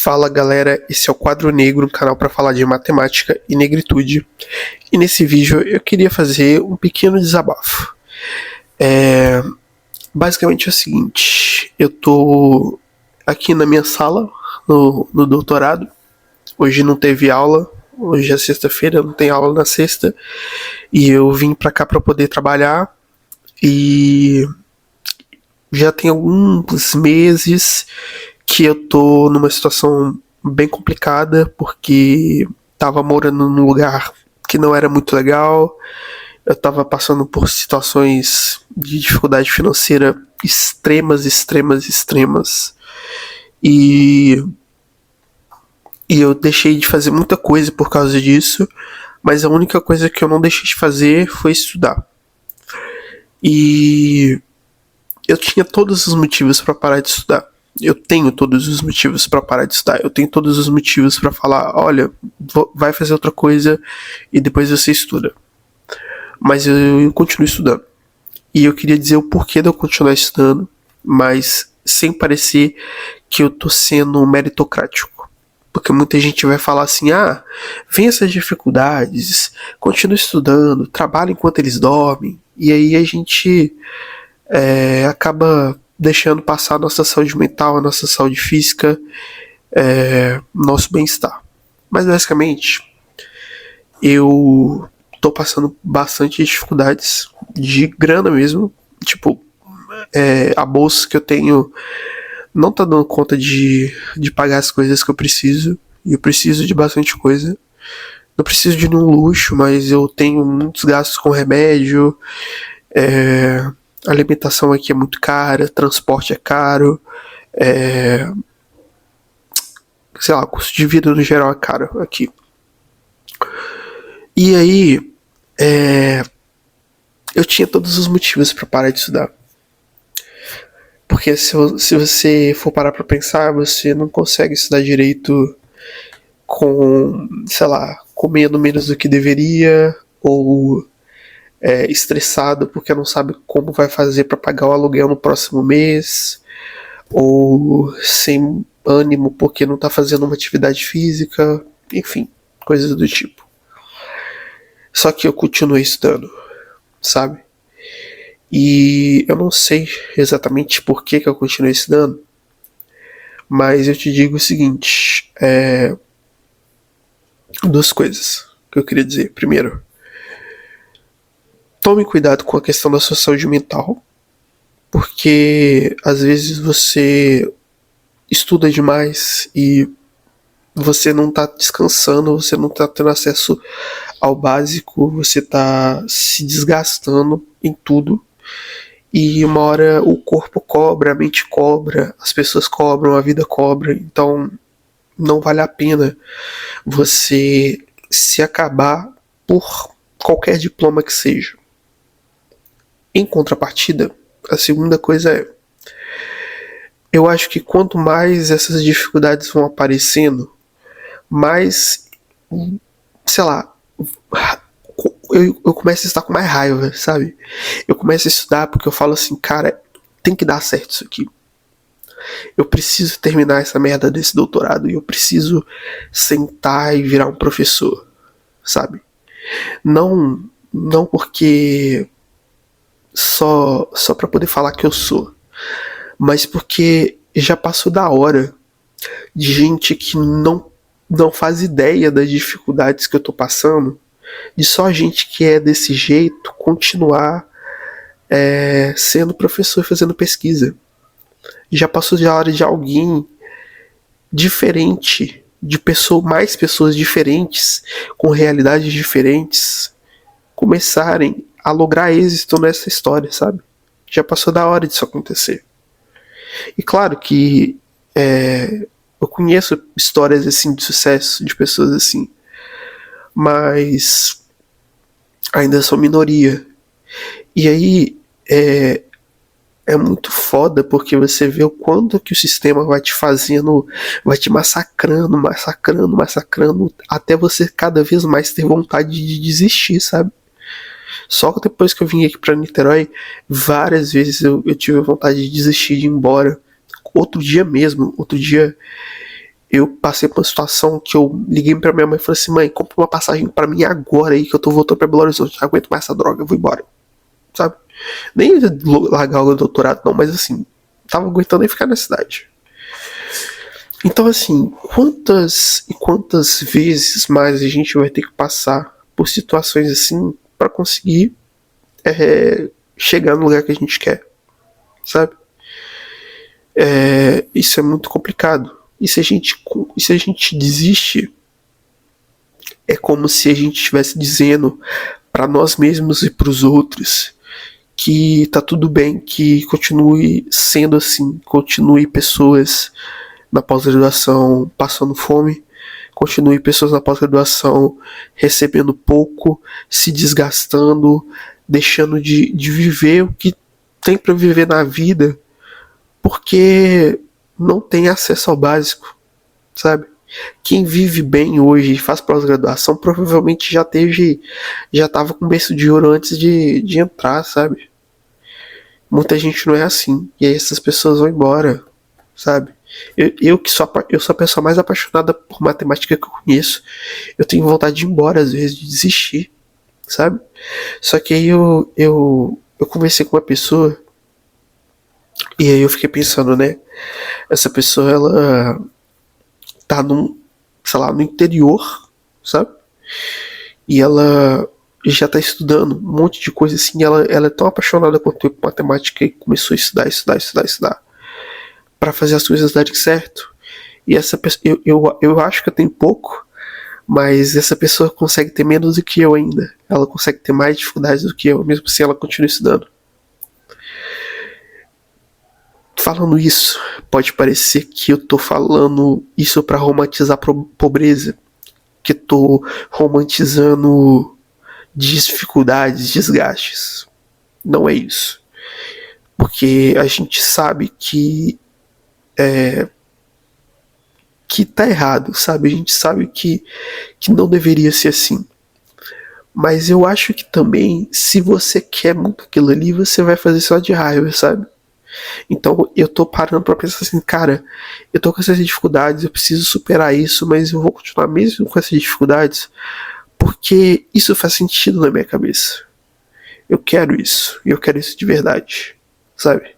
Fala galera, esse é o Quadro Negro, um canal para falar de matemática e negritude. E nesse vídeo eu queria fazer um pequeno desabafo. Basicamente é o seguinte, eu tô aqui na minha sala, no doutorado. Hoje não teve aula, hoje é sexta-feira, não tem aula na sexta. E eu vim pra cá pra poder trabalhar e já tem alguns meses que eu tô numa situação bem complicada, porque tava morando num lugar que não era muito legal, eu tava passando por situações de dificuldade financeira extremas, e eu deixei de fazer muita coisa por causa disso, mas a única coisa que eu não deixei de fazer foi estudar. E eu tinha todos os motivos para parar de estudar. Eu tenho todos os motivos para parar de estudar. Eu tenho todos os motivos para falar, olha, vai fazer outra coisa e depois você estuda. Mas eu continuo estudando. E eu queria dizer o porquê de eu continuar estudando, mas sem parecer que eu tô sendo meritocrático. Porque muita gente vai falar assim, vença as dificuldades, continue estudando, trabalha enquanto eles dormem. E aí a gente acaba deixando passar a nossa saúde mental, a nossa saúde física, nosso bem-estar. Mas basicamente, eu tô passando bastante dificuldades de grana mesmo. Tipo, a bolsa que eu tenho não tá dando conta de pagar as coisas que eu preciso. E eu preciso de bastante coisa. Não preciso de nenhum luxo, mas eu tenho muitos gastos com remédio. A alimentação aqui é muito cara, transporte é caro, sei lá, o custo de vida no geral é caro aqui. E aí, eu tinha todos os motivos para parar de estudar. Porque se você for parar para pensar, você não consegue estudar direito com, sei lá, comendo menos do que deveria, ou estressado porque não sabe como vai fazer para pagar o aluguel no próximo mês, ou sem ânimo porque não tá fazendo uma atividade física, enfim, coisas do tipo. Só que eu continuei estudando, sabe? E eu não sei exatamente por que eu continuei estudando, mas eu te digo o seguinte, duas coisas que eu queria dizer. Primeiro, tome cuidado com a questão da sua saúde mental, porque às vezes você estuda demais e você não tá descansando, você não tá tendo acesso ao básico, você tá se desgastando em tudo. E uma hora o corpo cobra, a mente cobra, as pessoas cobram, a vida cobra. Então não vale a pena você se acabar por qualquer diploma que seja. Em contrapartida, a segunda coisa eu acho que quanto mais essas dificuldades vão aparecendo, mais, sei lá, eu começo a estar com mais raiva, sabe? Eu começo a estudar porque eu falo assim, cara, tem que dar certo isso aqui. Eu preciso terminar essa merda desse doutorado e eu preciso sentar e virar um professor, sabe? Não porque só pra poder falar que eu sou, mas porque já passou da hora de gente que não faz ideia das dificuldades que eu tô passando, de só gente que é desse jeito continuar sendo professor e fazendo pesquisa. Já passou da hora de alguém diferente, mais pessoas diferentes, com realidades diferentes, começarem a lograr êxito nessa história, sabe? Já passou da hora disso acontecer. E claro que eu conheço histórias assim de sucesso, de pessoas assim, mas ainda sou minoria. E aí é muito foda porque você vê o quanto que o sistema vai te fazendo, vai te massacrando, até você cada vez mais ter vontade de desistir, sabe? Só que depois que eu vim aqui pra Niterói, várias vezes eu tive vontade de desistir, de ir embora. Outro dia Eu passei por uma situação que eu liguei pra minha mãe e falei assim: mãe, compra uma passagem pra mim agora aí que eu tô voltando pra Belo Horizonte. Não aguento mais essa droga, eu vou embora. Sabe? Nem largar o doutorado, não, mas assim, tava aguentando nem ficar na cidade. Então, assim, quantas e quantas vezes mais a gente vai ter que passar por situações assim pra conseguir chegar no lugar que a gente quer, sabe? Isso é muito complicado. E se a gente desiste, é como se a gente estivesse dizendo para nós mesmos e para os outros que tá tudo bem, que continue sendo assim, continue pessoas na pós-graduação passando fome, continue pessoas na pós-graduação recebendo pouco, se desgastando, deixando de viver o que tem para viver na vida, porque não tem acesso ao básico, sabe? Quem vive bem hoje e faz pós-graduação provavelmente já tava com berço de ouro antes de entrar, sabe? Muita gente não é assim, e aí essas pessoas vão embora, sabe? Eu sou a pessoa mais apaixonada por matemática que eu conheço. Eu tenho vontade de ir embora, às vezes, de desistir, sabe? Só que aí eu conversei com uma pessoa e aí eu fiquei pensando, né? Essa pessoa, ela tá sei lá, no interior, sabe? E ela já tá estudando um monte de coisa assim. Ela é tão apaixonada quanto eu por matemática e começou a estudar para fazer as coisas darem certo. E essa pessoa, eu acho que eu tenho pouco, mas essa pessoa consegue ter menos do que eu ainda. Ela consegue ter mais dificuldades do que eu, mesmo assim ela continua estudando. Falando isso, pode parecer que eu tô falando isso para romantizar a pobreza, que tô romantizando dificuldades, desgastes. Não é isso. Porque a gente sabe que tá errado, sabe? A gente sabe que não deveria ser assim. Mas eu acho que também, se você quer muito aquilo ali, você vai fazer só de raiva, sabe? Então eu tô parando pra pensar assim, cara, eu tô com essas dificuldades, eu preciso superar isso, mas eu vou continuar mesmo com essas dificuldades, porque isso faz sentido na minha cabeça. Eu quero isso, e eu quero isso de verdade, sabe?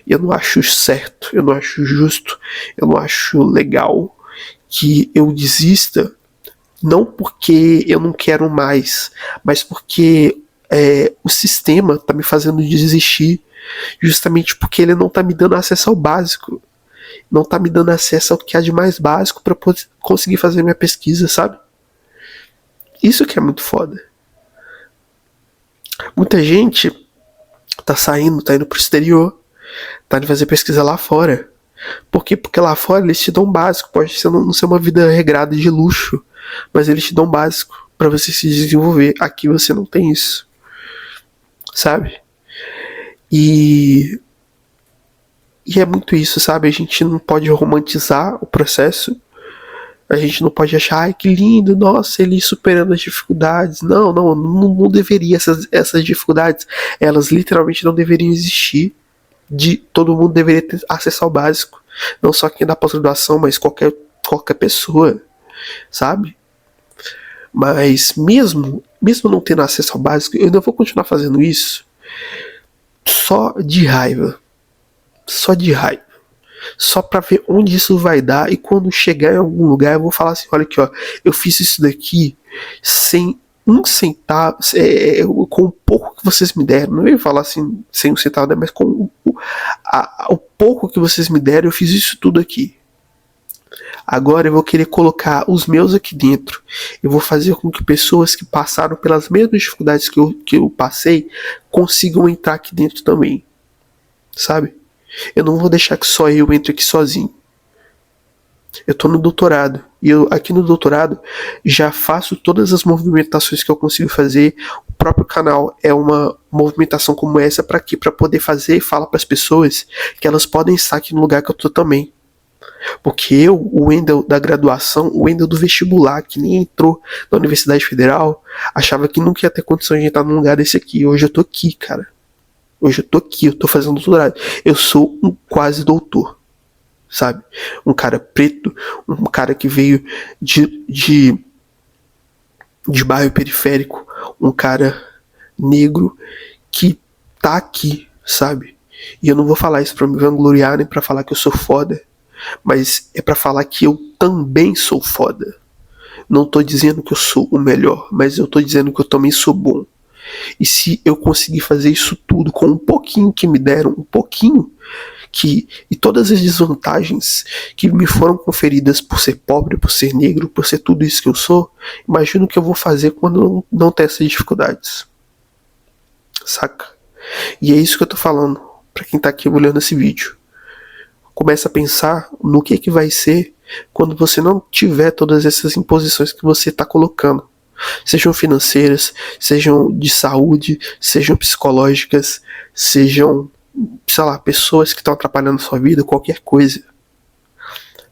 E eu não acho certo, eu não acho justo, eu não acho legal que eu desista, não porque eu não quero mais, mas porque o sistema tá me fazendo desistir, justamente porque ele não tá me dando acesso ao básico, não tá me dando acesso ao que há de mais básico para conseguir fazer minha pesquisa, sabe? Isso que é muito foda. Muita gente tá indo pro exterior, tá indo fazer pesquisa lá fora. Por quê? Porque lá fora eles te dão um básico. Pode ser não ser uma vida regrada de luxo, mas eles te dão um básico para você se desenvolver. Aqui você não tem isso, sabe? E é muito isso, sabe? A gente não pode romantizar o processo. A gente não pode achar, ai que lindo, nossa, ele superando as dificuldades. Não deveria. Essas dificuldades, elas literalmente não deveriam existir. Todo mundo deveria ter acesso ao básico. Não só quem dá pós-graduação, mas qualquer pessoa, sabe? Mas mesmo não tendo acesso ao básico, eu ainda vou continuar fazendo isso só de raiva. Só de raiva. Só pra ver onde isso vai dar. E quando chegar em algum lugar eu vou falar assim, olha aqui, ó, eu fiz isso daqui sem um centavo, com o pouco que vocês me deram. Não ia falar assim sem um centavo, né? Mas com o pouco que vocês me deram, eu fiz isso tudo aqui. Agora eu vou querer colocar os meus aqui dentro. Eu vou fazer com que pessoas que passaram pelas mesmas dificuldades que eu passei consigam entrar aqui dentro também, sabe? Eu não vou deixar que só eu entre aqui sozinho. Eu tô no doutorado. E eu aqui no doutorado já faço todas as movimentações que eu consigo fazer. O próprio canal é uma movimentação como essa para quê? Para poder fazer e falar para as pessoas que elas podem estar aqui no lugar que eu tô também. Porque eu, o Wendel da graduação, o Wendel do vestibular, que nem entrou na Universidade Federal, achava que nunca ia ter condições de entrar num lugar desse aqui. Hoje eu tô aqui, cara. Hoje eu tô aqui, eu tô fazendo doutorado. Eu sou um quase doutor. sabe? Um cara preto, um cara que veio de bairro periférico, um cara negro que tá aqui, sabe? E eu não vou falar isso pra me vangloriar nem pra falar que eu sou foda, mas é pra falar que eu também sou foda. Não tô dizendo que eu sou o melhor, mas eu tô dizendo que eu também sou bom. E se eu conseguir fazer isso tudo com um pouquinho que me deram, um pouquinho, e todas as desvantagens que me foram conferidas por ser pobre, por ser negro, por ser tudo isso que eu sou, imagino o que eu vou fazer quando não ter essas dificuldades. Saca? E é isso que eu tô falando pra quem tá aqui olhando esse vídeo. Começa a pensar no que vai ser quando você não tiver todas essas imposições que você tá colocando. Sejam financeiras, sejam de saúde, sejam psicológicas, sejam, sei lá, pessoas que estão atrapalhando sua vida, qualquer coisa.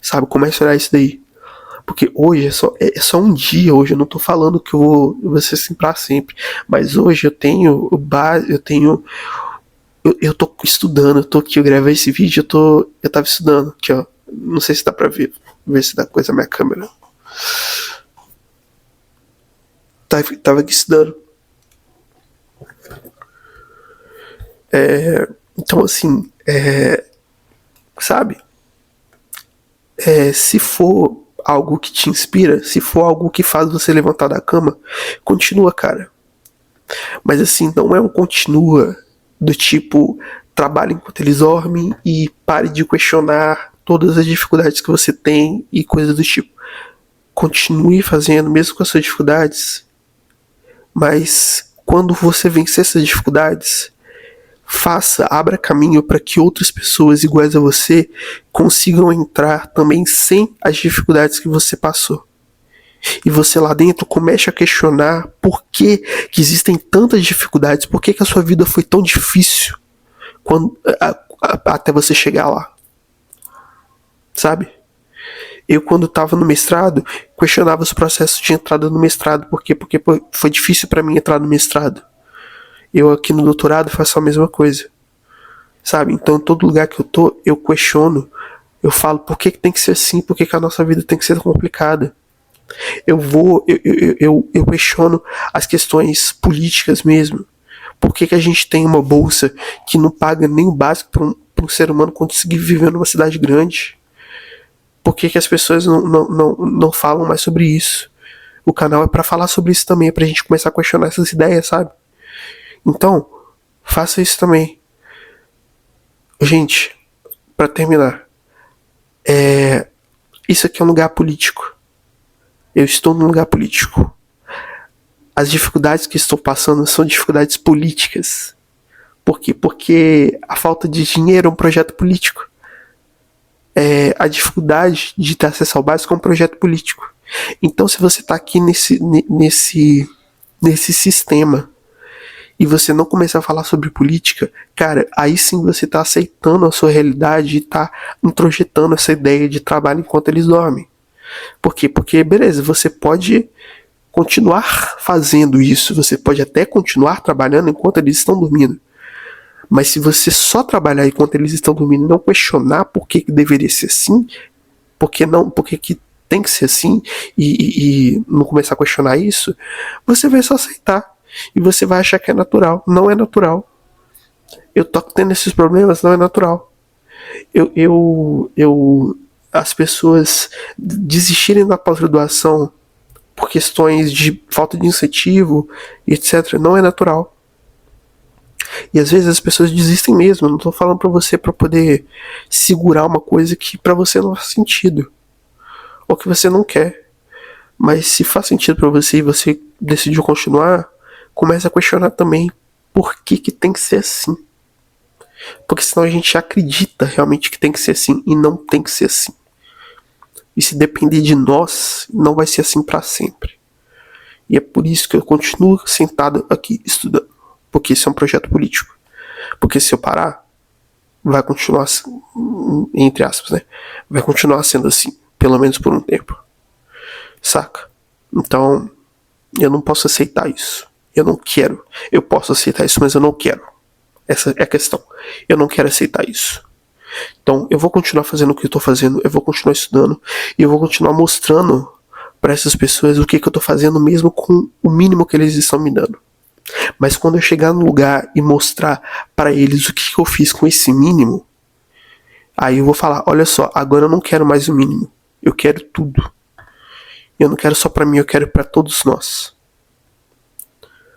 Sabe, comece a olhar isso daí. Porque hoje é só um dia, hoje eu não tô falando que eu vou ser assim pra sempre. Mas hoje eu tenho base, eu tô estudando, eu tô aqui, eu gravei esse vídeo, eu tava estudando aqui, ó. Não sei se dá pra ver se dá coisa na minha câmera. Tava aqui estudando. Então assim, sabe? Se for algo que te inspira, se for algo que faz você levantar da cama, continua, cara. Mas assim, não é um continua do tipo, trabalhe enquanto eles dormem e pare de questionar todas as dificuldades que você tem e coisas do tipo. Continue fazendo, mesmo com as suas dificuldades, mas quando você vencer essas dificuldades, abra caminho para que outras pessoas iguais a você consigam entrar também sem as dificuldades que você passou. E você lá dentro comece a questionar por que existem tantas dificuldades, por que a sua vida foi tão difícil até você chegar lá. Sabe? Eu, quando estava no mestrado, questionava os processos de entrada no mestrado. Por quê? Porque foi difícil para mim entrar no mestrado. Eu aqui no doutorado faço a mesma coisa. Sabe? Então, em todo lugar que eu tô, eu questiono. Eu falo, por que tem que ser assim? Por que a nossa vida tem que ser complicada? Eu questiono as questões políticas mesmo. Por que a gente tem uma bolsa que não paga nem o básico para um ser humano conseguir viver numa cidade grande? Por que as pessoas não falam mais sobre isso? O canal é para falar sobre isso também, é pra gente começar a questionar essas ideias, sabe? Então, faça isso também. Gente, para terminar, isso aqui é um lugar político. Eu estou num lugar político. As dificuldades que estou passando são dificuldades políticas. Por quê? Porque a falta de dinheiro é um projeto político. A dificuldade de ter acesso ao básico é um projeto político. Então, se você está aqui nesse sistema e você não começar a falar sobre política, cara, aí sim você está aceitando a sua realidade e está introjetando essa ideia de trabalho enquanto eles dormem. Por quê? Porque, beleza, você pode continuar fazendo isso, você pode até continuar trabalhando enquanto eles estão dormindo. Mas se você só trabalhar enquanto eles estão dormindo e não questionar por que deveria ser assim, por que tem que ser assim, e não começar a questionar isso, você vai só aceitar. E você vai achar que é natural. Não é natural. Eu tô tendo esses problemas, não é natural. As pessoas desistirem da pós-graduação por questões de falta de incentivo, etc., não é natural. E às vezes as pessoas desistem mesmo. Eu não tô falando pra você pra poder segurar uma coisa que pra você não faz sentido, ou que você não quer. Mas se faz sentido pra você e você decidiu continuar, comece a questionar também por que tem que ser assim. Porque senão a gente acredita realmente que tem que ser assim e não tem que ser assim. E se depender de nós, não vai ser assim pra sempre. E é por isso que eu continuo sentado aqui estudando. Porque isso é um projeto político. Porque se eu parar, vai continuar, entre aspas, né? Vai continuar sendo assim, pelo menos por um tempo. Saca? Então, eu não posso aceitar isso. Eu não quero. Eu posso aceitar isso, mas eu não quero. Essa é a questão. Eu não quero aceitar isso. Então, eu vou continuar fazendo o que eu tô fazendo, eu vou continuar estudando e eu vou continuar mostrando para essas pessoas o que eu tô fazendo mesmo com o mínimo que eles estão me dando. Mas quando eu chegar no lugar e mostrar para eles o que eu fiz com esse mínimo, aí eu vou falar, olha só, agora eu não quero mais o mínimo, eu quero tudo. Eu não quero só para mim, eu quero para todos nós.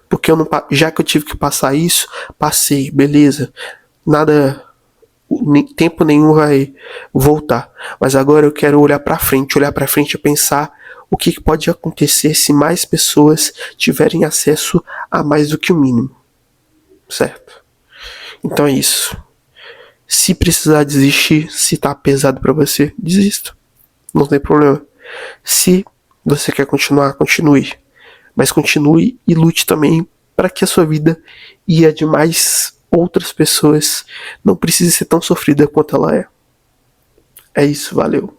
Porque eu não, já que eu tive que passar isso, passei, beleza. Nada, tempo nenhum vai voltar. Mas agora eu quero olhar para frente e pensar o que pode acontecer se mais pessoas tiverem acesso a mais do que o mínimo. Certo? Então é isso. Se precisar desistir, se tá pesado para você, desista. Não tem problema. Se você quer continuar, continue. Mas continue e lute também para que a sua vida e a de mais outras pessoas não precise ser tão sofrida quanto ela é. É isso, valeu.